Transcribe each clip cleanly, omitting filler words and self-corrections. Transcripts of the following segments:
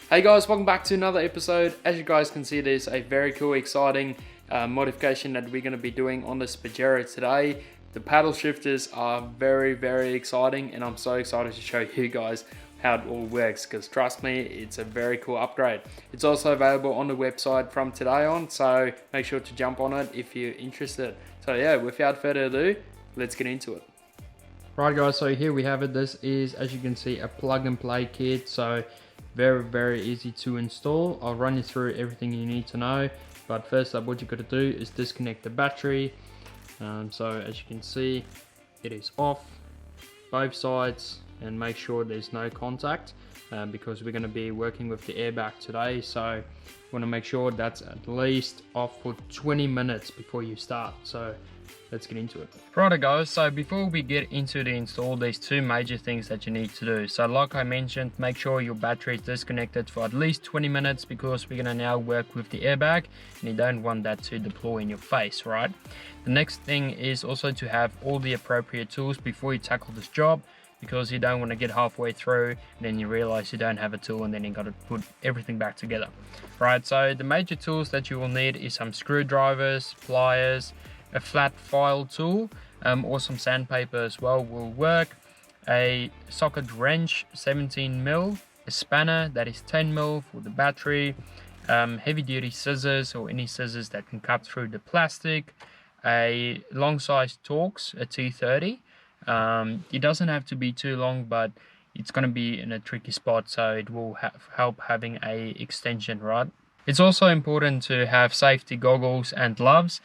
Hey guys, welcome back to another episode. As you guys can see, there's a very cool, exciting modification that we're going to be doing on this Pajero today. The paddle shifters are very exciting, and I'm so excited to show you guys how it all works, because trust me, it's a very cool upgrade. It's also available on the website from today on, so make sure to jump on it if you're interested. So yeah, without further ado, let's get into it. Right guys, so here we have it. This is, as you can see, a plug and play kit, so very easy to install. I'll run you through everything you need to know, but first up, what you got to do is disconnect the battery. So as you can see, it is off both sides, and make sure there's no contact because we're going to be working with the airbag today, so you want to make sure that's at least off for 20 minutes before you start. So let's get into it. Righto guys, so before we get into the install, there's two major things that you need to do. So like I mentioned, make sure your battery is disconnected for at least 20 minutes because we're going to now work with the airbag, and you don't want that to deploy in your face, right? The next thing is also to have all the appropriate tools before you tackle this job, because you don't want to get halfway through and then you realize you don't have a tool, and then you got to put everything back together. Right, so the major tools that you will need is some screwdrivers, pliers, a flat file tool, or some sandpaper as well will work, a socket wrench 17mm, a spanner that is 10mm for the battery, heavy duty scissors or any scissors that can cut through the plastic, a long size Torx, a T30. It doesn't have to be too long, but it's going to be in a tricky spot, so it will help having a extension, right? It's also important to have safety goggles and gloves.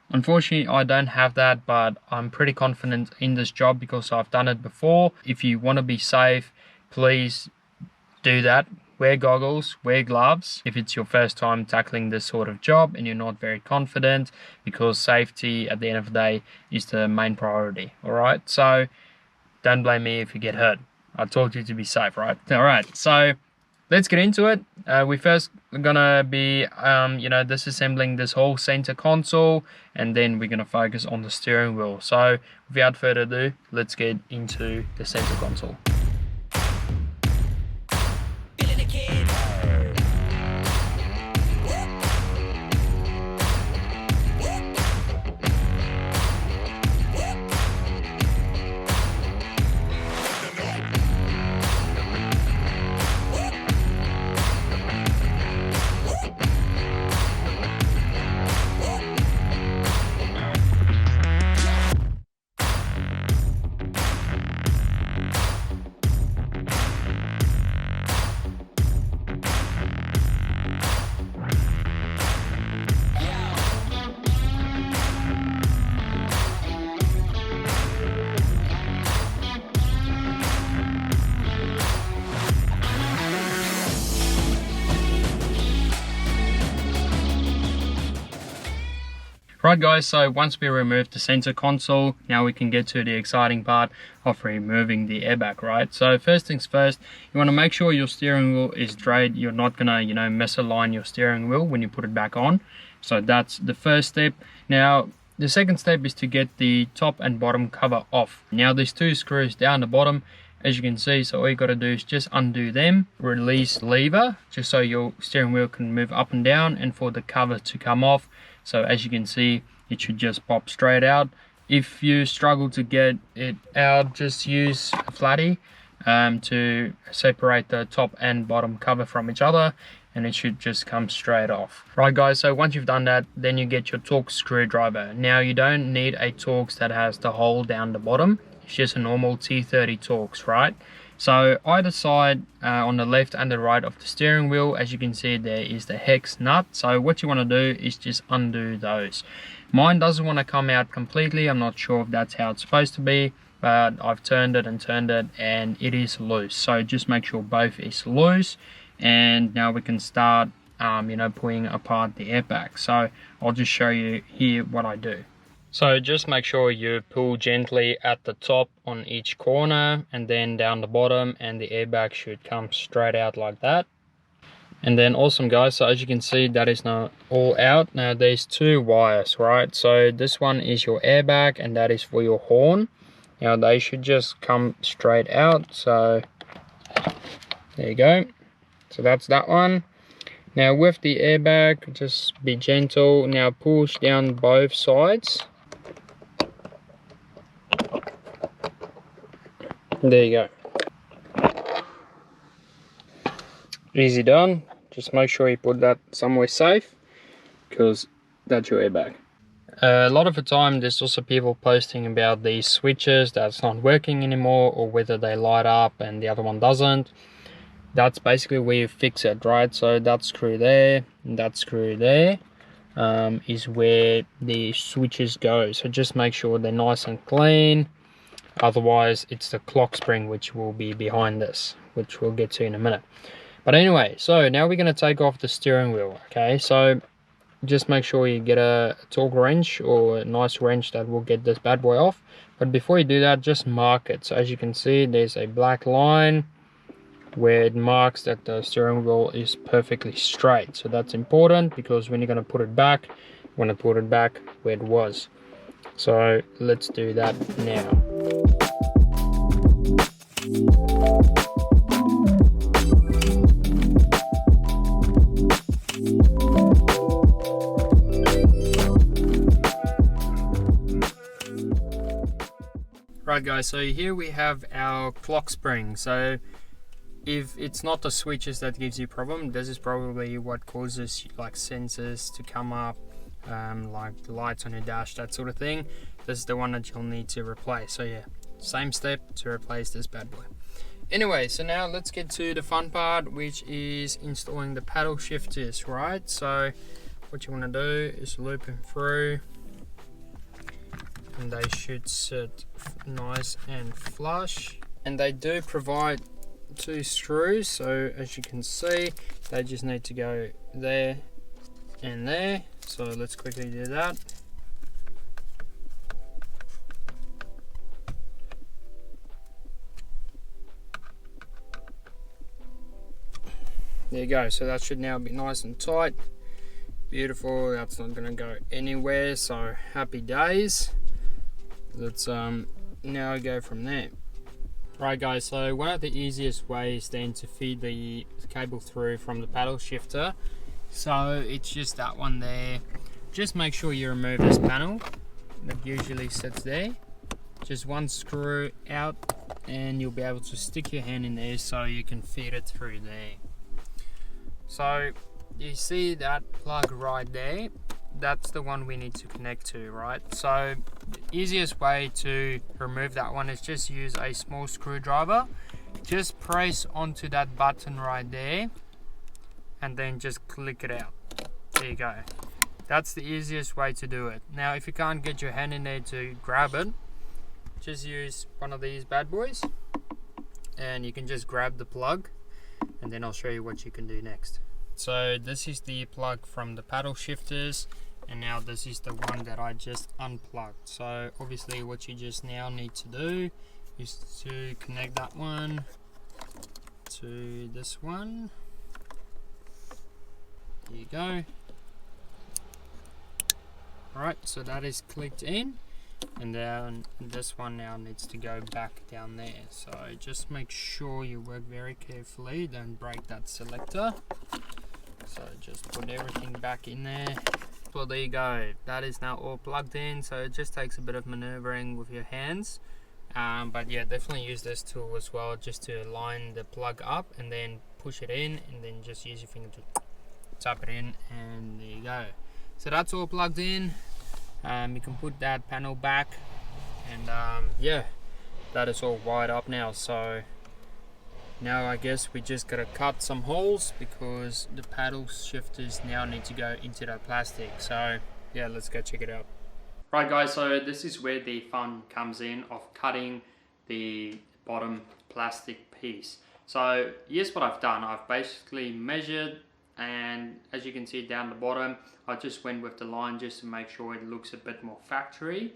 Unfortunately, I don't have that, but I'm pretty confident in this job because I've done it before. If you want to be safe, please do that. Wear goggles, wear gloves if it's your first time tackling this sort of job and you're not very confident, because safety at the end of the day is the main priority. Alright, so don't blame me if you get hurt. I told you to be safe, right? Alright, so let's get into it. We first gonna be disassembling this whole center console, and then we're gonna focus on the steering wheel. So without further ado, let's get into the center console. Right guys, so once we remove the center console, now we can get to the exciting part of removing the airbag, right? So first things first, you want to make sure your steering wheel is straight. You're not gonna, misalign your steering wheel when you put it back on. So that's the first step. Now, the second step is to get the top and bottom cover off. Now there's two screws down the bottom, as you can see, so all you got to do is just undo them, release lever, just so your steering wheel can move up and down, and for the cover to come off. So as you can see, it should just pop straight out. If you struggle to get it out, just use a flatty to separate the top and bottom cover from each other, and it should just come straight off. Right guys, so once you've done that, then you get your Torx screwdriver. Now you don't need a Torx that has the hole down the bottom. It's just a normal T30 Torx, right? So either side, on the left and the right of the steering wheel, as you can see, there is the hex nut. So what you want to do is just undo those. Mine doesn't want to come out completely. I'm not sure if that's how it's supposed to be, but I've turned it and it is loose. So just make sure both is loose, and now we can start pulling apart the airbag. So I'll just show you here what I do. So just make sure you pull gently at the top on each corner and then down the bottom, and the airbag should come straight out like that. And then awesome guys, so as you can see, that is now all out. Now there's two wires, right? So this one is your airbag and that is for your horn. Now they should just come straight out. So there you go. So that's that one. Now with the airbag, just be gentle. Now push down both sides. There you go. Easy done. Just make sure you put that somewhere safe, because that's your airbag. A lot of the time there's also people posting about these switches that's not working anymore, or whether they light up and the other one doesn't. That's basically where you fix it, right? So that screw there and that screw there is where the switches go. So just make sure they're nice and clean. Otherwise it's the clock spring which will be behind this, which we'll get to in a minute. But anyway, so now we're going to take off the steering wheel. Okay, so just make sure you get a torque wrench or a nice wrench that will get this bad boy off. But before you do that, just mark it. So as you can see, there's a black line where it marks that the steering wheel is perfectly straight. So that's important, because when you're going to put it back, you want to put it back where it was. So let's do that now. Right guys, so here we have our clock spring. So if it's not the switches that gives you problem, this is probably what causes like sensors to come up, like the lights on your dash, that sort of thing. This is the one that you'll need to replace. So yeah, same step to replace this bad boy. Anyway, so now let's get to the fun part, which is installing the paddle shifters, right? So what you want to do is loop them through, and they should sit nice and flush. And they do provide 2 screws, so as you can see, they just need to go there and there. So let's quickly do that. There you go. So that should now be nice and tight. Beautiful. That's not going to go anywhere, so happy days. Let's now go from there. Right guys, so one of the easiest ways then to feed the cable through from the paddle shifter, so it's just that one there. Just make sure you remove this panel that usually sits there. Just one screw out and you'll be able to stick your hand in there so you can feed it through there. So you see that plug right there? That's the one we need to connect to, right? So the easiest way to remove that one is just use a small screwdriver. Just press onto that button right there and then just click it out. There you go. That's the easiest way to do it. Now if you can't get your hand in there to grab it, just use one of these bad boys and you can just grab the plug, and then I'll show you what you can do next. So this is the plug from the paddle shifters, and now this is the one that I just unplugged. So obviously what you just now need to do is to connect that one to this one. There you go. Alright, so that is clicked in, and then this one now needs to go back down there. So just make sure you work very carefully, don't break that selector. So just put everything back in there. Well, there you go, that is now all plugged in. So it just takes a bit of maneuvering with your hands, but yeah, definitely use this tool as well, just to line the plug up and then push it in, and then just use your finger to tap it in, and there you go. So that's all plugged in. You can put that panel back, and yeah, that is all wired up now. So now I guess we just gotta cut some holes, because the paddle shifters now need to go into that plastic. So yeah, let's go check it out. Right guys, so this is where the fun comes in of cutting the bottom plastic piece. So here's what I've done. I've basically measured, and as you can see down the bottom, I just went with the line just to make sure it looks a bit more factory.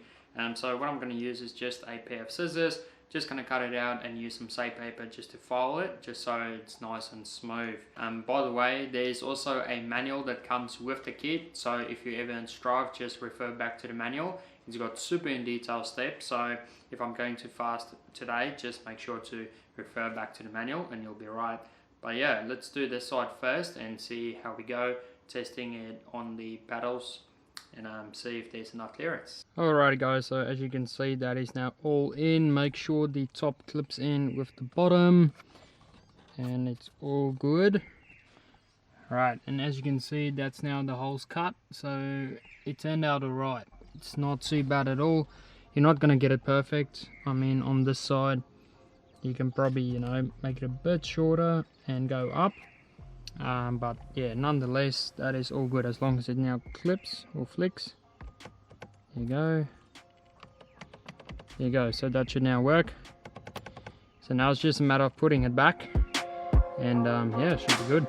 So what I'm going to use is just a pair of scissors. Just going to cut it out and use some sandpaper just to file it, just so it's nice and smooth. By the way, there's also a manual that comes with the kit, so if you're ever in strife, just refer back to the manual. It's got super in detail steps, so if I'm going too fast today, just make sure to refer back to the manual and you'll be right. But yeah, let's do this side first and see how we go, testing it on the paddles and see if there's enough clearance. Alrighty guys, so as you can see, that is now all in. Make sure the top clips in with the bottom and it's all good. Right, and as you can see, that's now the holes cut, so it turned out alright. It's not too bad at all. You're not going to get it perfect. I mean, on this side you can probably, you know, make it a bit shorter and go up, but yeah, nonetheless, that is all good as long as it now clips or flicks. There you go, there you go. So that should now work. So now it's just a matter of putting it back, and yeah, it should be good.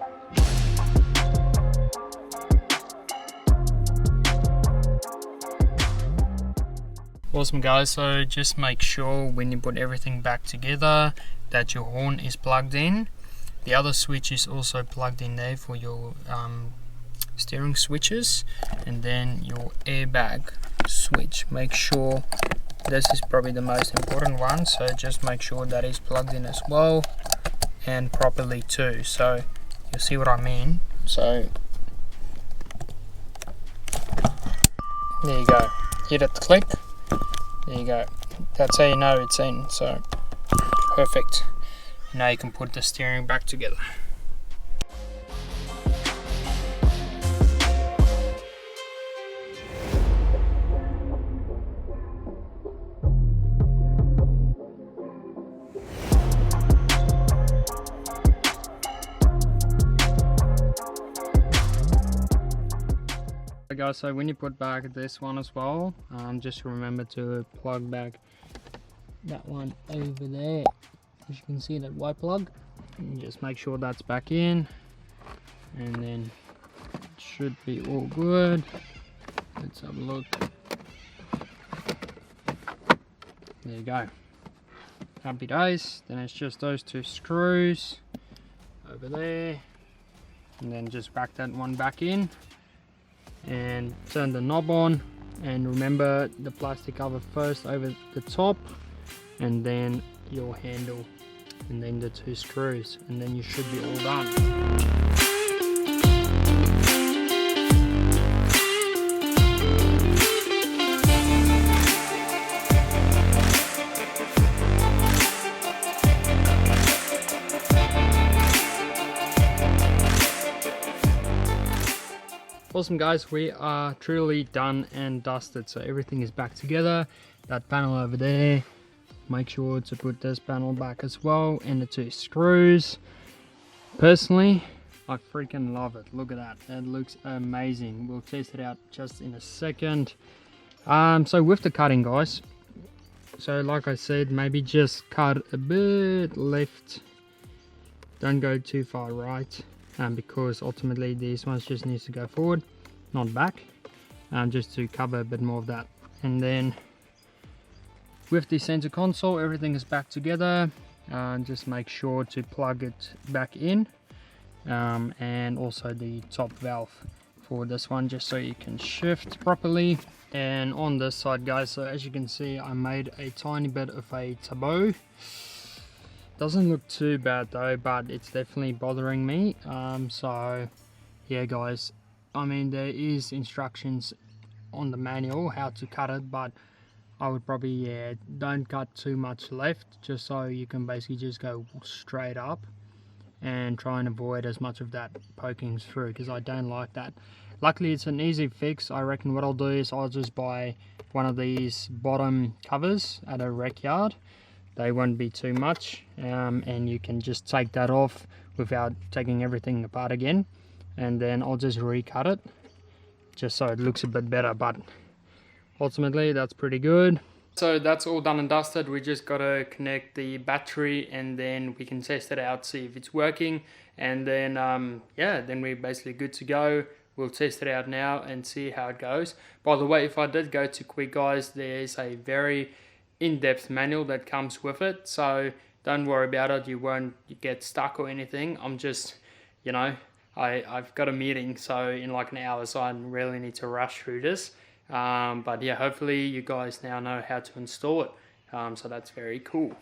Awesome guys, so just make sure when you put everything back together that your horn is plugged in. The other switch is also plugged in there for your steering switches, and then your airbag switch. Make sure this is probably the most important one, so just make sure that is plugged in as well and properly too. So you'll see what I mean. So there you go, hit it, click. There you go, that's how you know it's in, so perfect. Now you can put the steering back together. Guys, so when you put back this one as well, just remember to plug back that one over there. As you can see, that white plug, and just make sure that's back in, and then it should be all good. Let's have a look. There you go, happy days. Then it's just those two screws over there, and then just back that one back in and turn the knob on, and remember the plastic cover first over the top, and then your handle, and then the two screws, and then you should be all done. Awesome guys, we are truly done and dusted, so everything is back together. That panel over there, make sure to put this panel back as well, and the two screws. Personally, I freaking love it. Look at that, that looks amazing. We'll test it out just in a second. So with the cutting guys, so like I said, maybe just cut a bit left, don't go too far right, because ultimately these ones just needs to go forward, not back, just to cover a bit more of that. And then with the center console, everything is back together. Just make sure to plug it back in, and also the top valve for this one, just so you can shift properly. And on this side guys, so as you can see, I made a tiny bit of a taboo. Doesn't look too bad though, but it's definitely bothering me. So yeah guys, I mean, there is instructions on the manual how to cut it, but I would probably, yeah, don't cut too much left, just so you can basically just go straight up and try and avoid as much of that poking through, because I don't like that. Luckily it's an easy fix. I reckon what I'll do is I'll just buy one of these bottom covers at a rec yard. They won't be too much, and you can just take that off without taking everything apart again, and then I'll just recut it just so it looks a bit better. But ultimately that's pretty good. So that's all done and dusted. We just got to connect the battery, and then we can test it out, see if it's working, and then yeah, then we're basically good to go. We'll test it out now and see how it goes. By the way, if I did go too quick guys, there's a very in-depth manual that comes with it, so don't worry about it. You won't get stuck or anything. I'm just, you know, I've got a meeting, so in like an hour, so I really need to rush through this. But yeah, hopefully you guys now know how to install it, so that's very cool.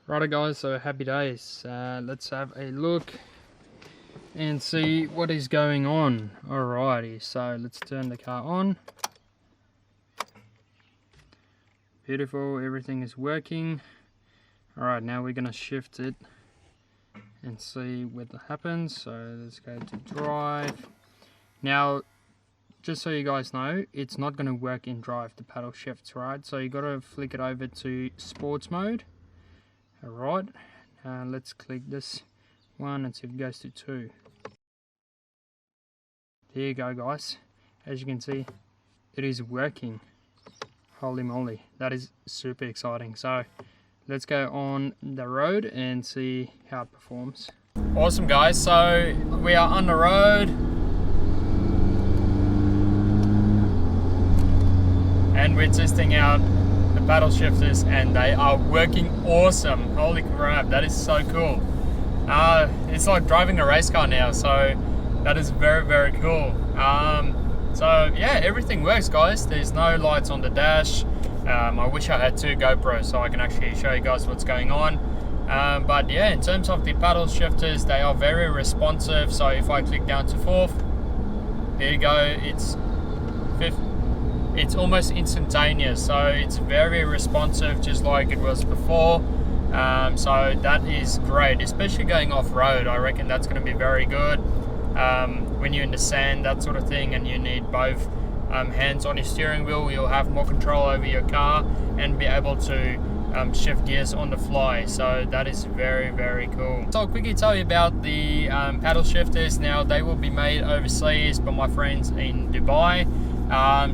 Righto guys, so happy days. Let's have a look. and see what is going on. Alrighty, so let's turn the car on. Beautiful, everything is working. Alright, now we're gonna shift it and see what happens. So let's go to drive. Now, just so you guys know, it's not going to work in drive, the paddle shifts, right? So you got to flick it over to sports mode. Alright, let's click this one and see if it goes to 2. There you go, guys. As you can see, it is working. Holy moly, that is super exciting. So let's go on the road and see how it performs. Awesome, guys. So we are on the road. And we're testing out the paddle shifters and they are working awesome. Holy crap, that is so cool. It's like driving a race car now, so that is very, very cool. So yeah, everything works, guys. There's no lights on the dash. I wish I had 2 GoPros so I can actually show you guys what's going on. But yeah, in terms of the paddle shifters, they are very responsive. So if I click down to 4th, there you go, it's 5th. It's almost instantaneous, so it's very responsive, just like it was before. So that is great, especially going off-road. I reckon that's going to be very good when you're in the sand, that sort of thing, and you need both hands on your steering wheel. You'll have more control over your car and be able to shift gears on the fly. So that is very, very cool. So I'll quickly tell you about the paddle shifters. Now, they will be made overseas by my friends in Dubai.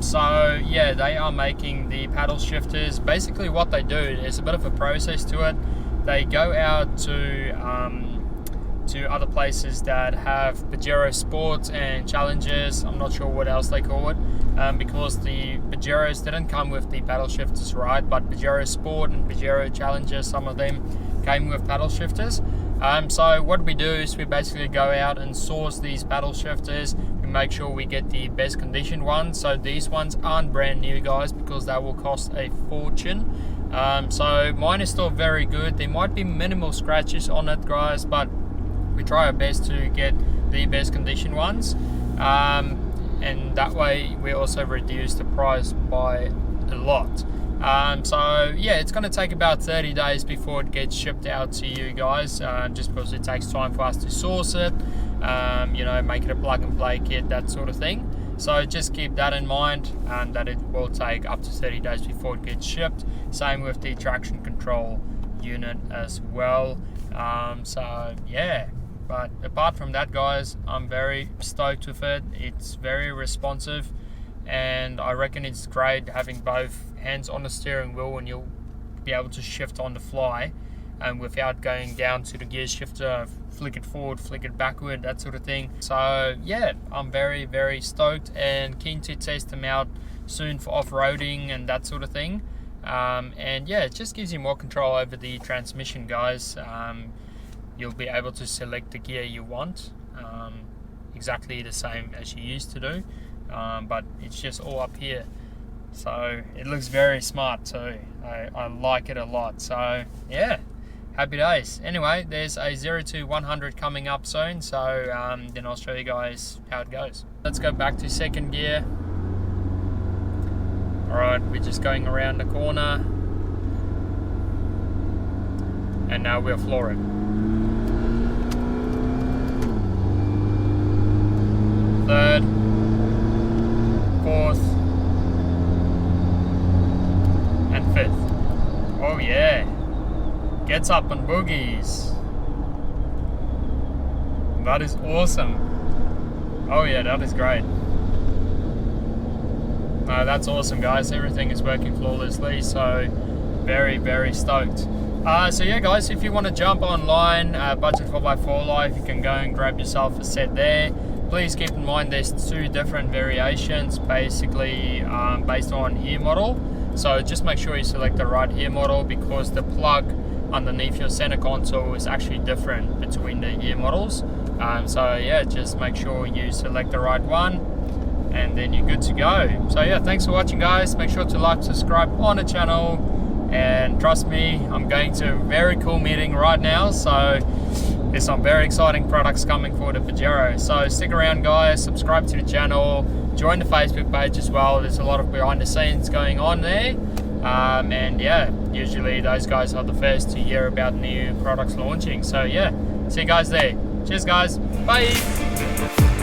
So yeah, they are making the paddle shifters. Basically what they do, there's a bit of a process to it. They go out to other places that have Pajero Sports and Challengers. I'm not sure what else they call it, because the Pajeros didn't come with the paddle shifters, right? But Pajero Sport and Pajero Challenger, some of them came with paddle shifters. So what we do is we basically go out and source these paddle shifters. We make sure we get the best conditioned ones. So these ones aren't brand new, guys, because that will cost a fortune. So mine is still very good. There might be minimal scratches on it, guys, but we try our best to get the best conditioned ones. And that way we also reduce the price by a lot. So yeah, it's going to take about 30 days before it gets shipped out to you guys, just because it takes time for us to source it, you know, make it a plug and play kit, that sort of thing. So just keep that in mind, that it will take up to 30 days before it gets shipped. Same with the traction control unit as well. So yeah, but apart from that, guys, I'm very stoked with it. It's very responsive, and I reckon it's great having both hands on the steering wheel, and you'll be able to shift on the fly without going down to the gear shifter, flick it forward, flick it backward, that sort of thing. So yeah, I'm very, very stoked and keen to test them out soon for off-roading and that sort of thing. And yeah, it just gives you more control over the transmission, guys. You'll be able to select the gear you want, exactly the same as you used to do, but it's just all up here. So it looks very smart too. I like it a lot. So yeah, happy days. Anyway, there's a 0 to 100 coming up soon, so then I'll show you guys how it goes. Let's go back to second gear. Alright, we're just going around the corner, and now we're flooring. Third, fourth, and fifth. Oh yeah, gets up and boogies. That is awesome. Oh yeah, that is great. No, that's awesome, guys. Everything is working flawlessly, so very, very stoked. So yeah, guys, if you want to jump online, Budget 4x4 Life, you can go and grab yourself a set there. Please keep in mind there's 2 different variations, basically based on ear model. So just make sure you select the right ear model, because the plug underneath your center console is actually different between the ear models. So yeah, just make sure you select the right one, and then you're good to go. So yeah, thanks for watching, guys. Make sure to like, subscribe on the channel, and trust me, I'm going to a very cool meeting right now, so there's some very exciting products coming for the Pajero. So stick around guys, subscribe to the channel, join the Facebook page as well. There's a lot of behind the scenes going on there. And yeah, usually those guys are the first to hear about new products launching. So yeah, see you guys there. Cheers guys, bye.